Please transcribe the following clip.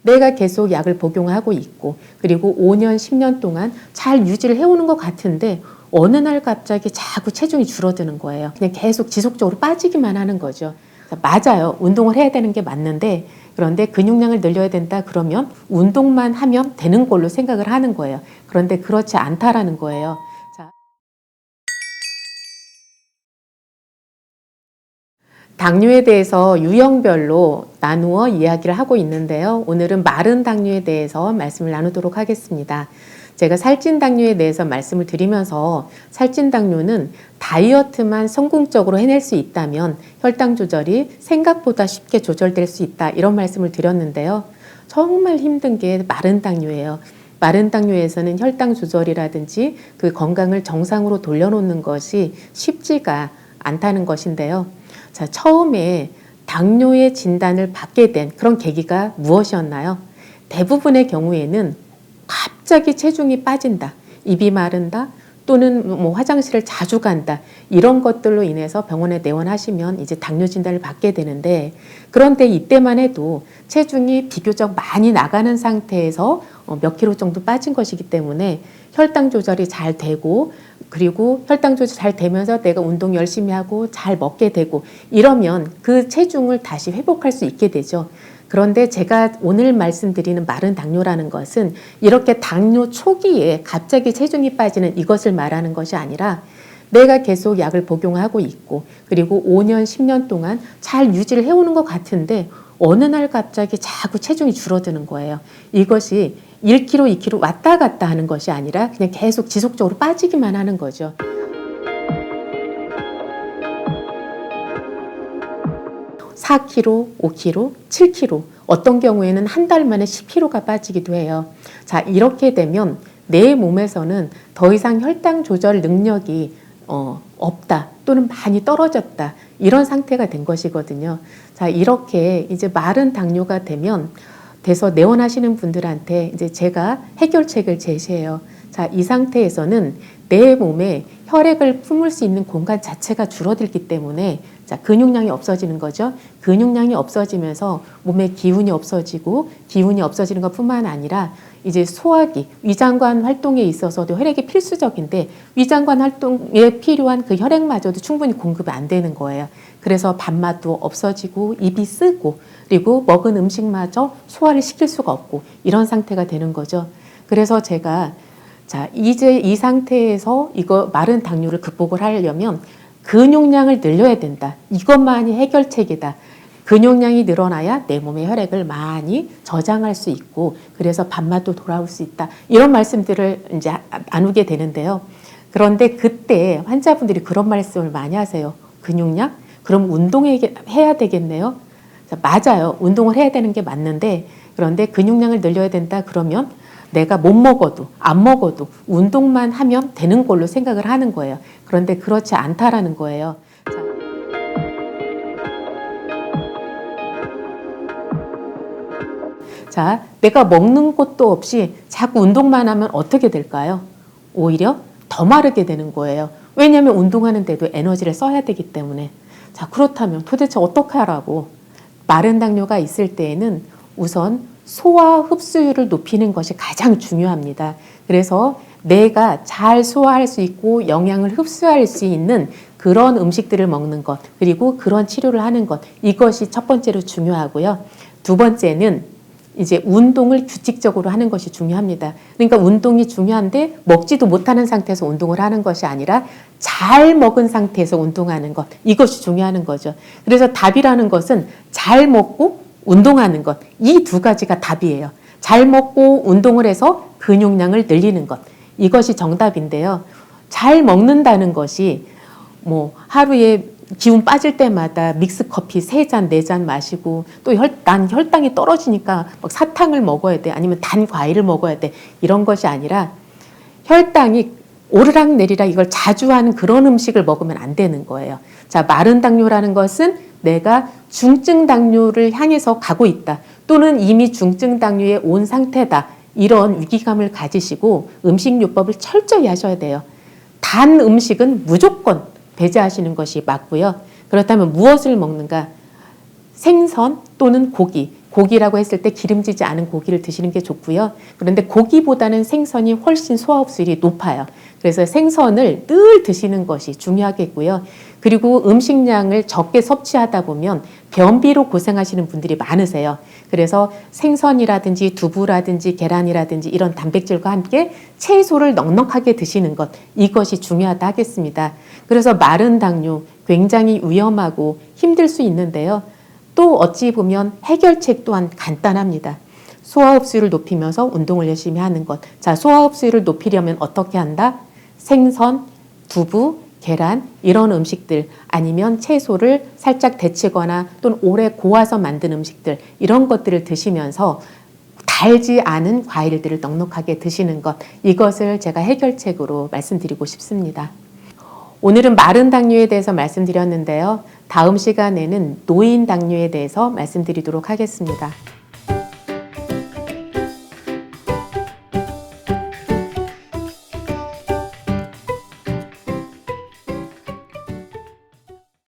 내가 계속 약을 복용하고 있고 그리고 5년, 10년 동안 잘 유지를 해오는 것 같은데 어느 날 갑자기 자꾸 체중이 줄어드는 거예요. 그냥 계속 지속적으로 빠지기만 하는 거죠. 맞아요. 운동을 해야 되는 게 맞는데 그런데 근육량을 늘려야 된다 그러면 운동만 하면 되는 걸로 생각을 하는 거예요. 그런데 그렇지 않다라는 거예요. 자, 당뇨에 대해서 유형별로 나누어 이야기를 하고 있는데요. 오늘은 마른 당뇨에 대해서 말씀을 나누도록 하겠습니다. 제가 살찐 당뇨에 대해서 말씀을 드리면서 살찐 당뇨는 다이어트만 성공적으로 해낼 수 있다면 혈당 조절이 생각보다 쉽게 조절될 수 있다 이런 말씀을 드렸는데요. 정말 힘든 게 마른 당뇨예요. 마른 당뇨에서는 혈당 조절이라든지 그 건강을 정상으로 돌려놓는 것이 쉽지가 않다는 것인데요. 자, 처음에 당뇨의 진단을 받게 된 그런 계기가 무엇이었나요? 대부분의 경우에는 갑자기 체중이 빠진다, 입이 마른다, 또는 뭐 화장실을 자주 간다 이런 것들로 인해서 병원에 내원하시면 이제 당뇨 진단을 받게 되는데 그런데 이때만 해도 체중이 비교적 많이 나가는 상태에서 몇 킬로 정도 빠진 것이기 때문에 혈당 조절이 잘 되고 그리고 혈당 조절이 잘 되면서 내가 운동 열심히 하고 잘 먹게 되고 이러면 그 체중을 다시 회복할 수 있게 되죠. 그런데 제가 오늘 말씀드리는 마른 당뇨라는 것은 이렇게 당뇨 초기에 갑자기 체중이 빠지는 이것을 말하는 것이 아니라 내가 계속 약을 복용하고 있고 그리고 5년, 10년 동안 잘 유지를 해오는 것 같은데 어느 날 갑자기 자꾸 체중이 줄어드는 거예요. 이것이 1kg, 2kg 왔다 갔다 하는 것이 아니라 그냥 계속 지속적으로 빠지기만 하는 거죠. 4kg, 5kg, 7kg, 어떤 경우에는 한 달 만에 10kg가 빠지기도 해요. 자, 이렇게 되면 내 몸에서는 더 이상 혈당 조절 능력이 없다 또는 많이 떨어졌다 이런 상태가 된 것이거든요. 자, 이렇게 이제 마른 당뇨가 돼서 내원하시는 분들한테 이제 제가 해결책을 제시해요. 자, 이 상태에서는 내 몸에 혈액을 품을 수 있는 공간 자체가 줄어들기 때문에 자, 근육량이 없어지는 거죠. 근육량이 없어지면서 몸에 기운이 없어지고 기운이 없어지는 것뿐만 아니라 이제 소화기, 위장관 활동에 있어서도 혈액이 필수적인데 위장관 활동에 필요한 그 혈액마저도 충분히 공급이 안 되는 거예요. 그래서 밥맛도 없어지고 입이 쓰고 그리고 먹은 음식마저 소화를 시킬 수가 없고 이런 상태가 되는 거죠. 그래서 제가 자, 이제 이 상태에서 이거 마른 당뇨를 극복을 하려면 근육량을 늘려야 된다. 이것만이 해결책이다. 근육량이 늘어나야 내 몸의 혈액을 많이 저장할 수 있고 그래서 밥맛도 돌아올 수 있다. 이런 말씀들을 이제 나누게 되는데요. 그런데 그때 환자분들이 그런 말씀을 많이 하세요. 근육량? 그럼 운동해야 되겠네요. 자, 맞아요. 운동을 해야 되는 게 맞는데 그런데 근육량을 늘려야 된다 그러면 내가 못 먹어도 안 먹어도 운동만 하면 되는 걸로 생각을 하는 거예요. 그런데 그렇지 않다라는 거예요. 자, 내가 먹는 것도 없이 자꾸 운동만 하면 어떻게 될까요? 오히려 더 마르게 되는 거예요. 왜냐하면 운동하는데도 에너지를 써야 되기 때문에. 자, 그렇다면 도대체 어떻게 하라고? 마른 당뇨가 있을 때에는 우선 소화 흡수율을 높이는 것이 가장 중요합니다. 그래서 내가 잘 소화할 수 있고 영양을 흡수할 수 있는 그런 음식들을 먹는 것 그리고 그런 치료를 하는 것 이것이 첫 번째로 중요하고요. 두 번째는 이제 운동을 규칙적으로 하는 것이 중요합니다. 그러니까 운동이 중요한데 먹지도 못하는 상태에서 운동을 하는 것이 아니라 잘 먹은 상태에서 운동하는 것 이것이 중요한 거죠. 그래서 답이라는 것은 잘 먹고 운동하는 것, 이 두 가지가 답이에요. 잘 먹고 운동을 해서 근육량을 늘리는 것, 이것이 정답인데요. 잘 먹는다는 것이 뭐 하루에 기운 빠질 때마다 믹스커피 3잔, 4잔 마시고 또 난 혈당이 떨어지니까 막 사탕을 먹어야 돼, 아니면 단 과일을 먹어야 돼, 이런 것이 아니라 혈당이 오르락 내리락 이걸 자주 하는 그런 음식을 먹으면 안 되는 거예요. 자, 마른 당뇨라는 것은 내가 중증 당뇨를 향해서 가고 있다 또는 이미 중증 당뇨에 온 상태다 이런 위기감을 가지시고 음식요법을 철저히 하셔야 돼요. 단 음식은 무조건 배제하시는 것이 맞고요. 그렇다면 무엇을 먹는가? 생선 또는 고기 고기라고 했을 때 기름지지 않은 고기를 드시는 게 좋고요. 그런데 고기보다는 생선이 훨씬 소화 흡수율이 높아요. 그래서 생선을 늘 드시는 것이 중요하겠고요. 그리고 음식량을 적게 섭취하다 보면 변비로 고생하시는 분들이 많으세요. 그래서 생선이라든지 두부라든지 계란이라든지 이런 단백질과 함께 채소를 넉넉하게 드시는 것, 이것이 중요하다 하겠습니다. 그래서 마른 당뇨 굉장히 위험하고 힘들 수 있는데요. 또 어찌 보면 해결책 또한 간단합니다. 소화흡수율을 높이면서 운동을 열심히 하는 것. 자, 소화흡수율을 높이려면 어떻게 한다? 생선, 두부, 계란 이런 음식들 아니면 채소를 살짝 데치거나 또는 오래 고아서 만든 음식들 이런 것들을 드시면서 달지 않은 과일들을 넉넉하게 드시는 것, 이것을 제가 해결책으로 말씀드리고 싶습니다. 오늘은 마른 당뇨에 대해서 말씀드렸는데요. 다음 시간에는 노인 당뇨에 대해서 말씀드리도록 하겠습니다.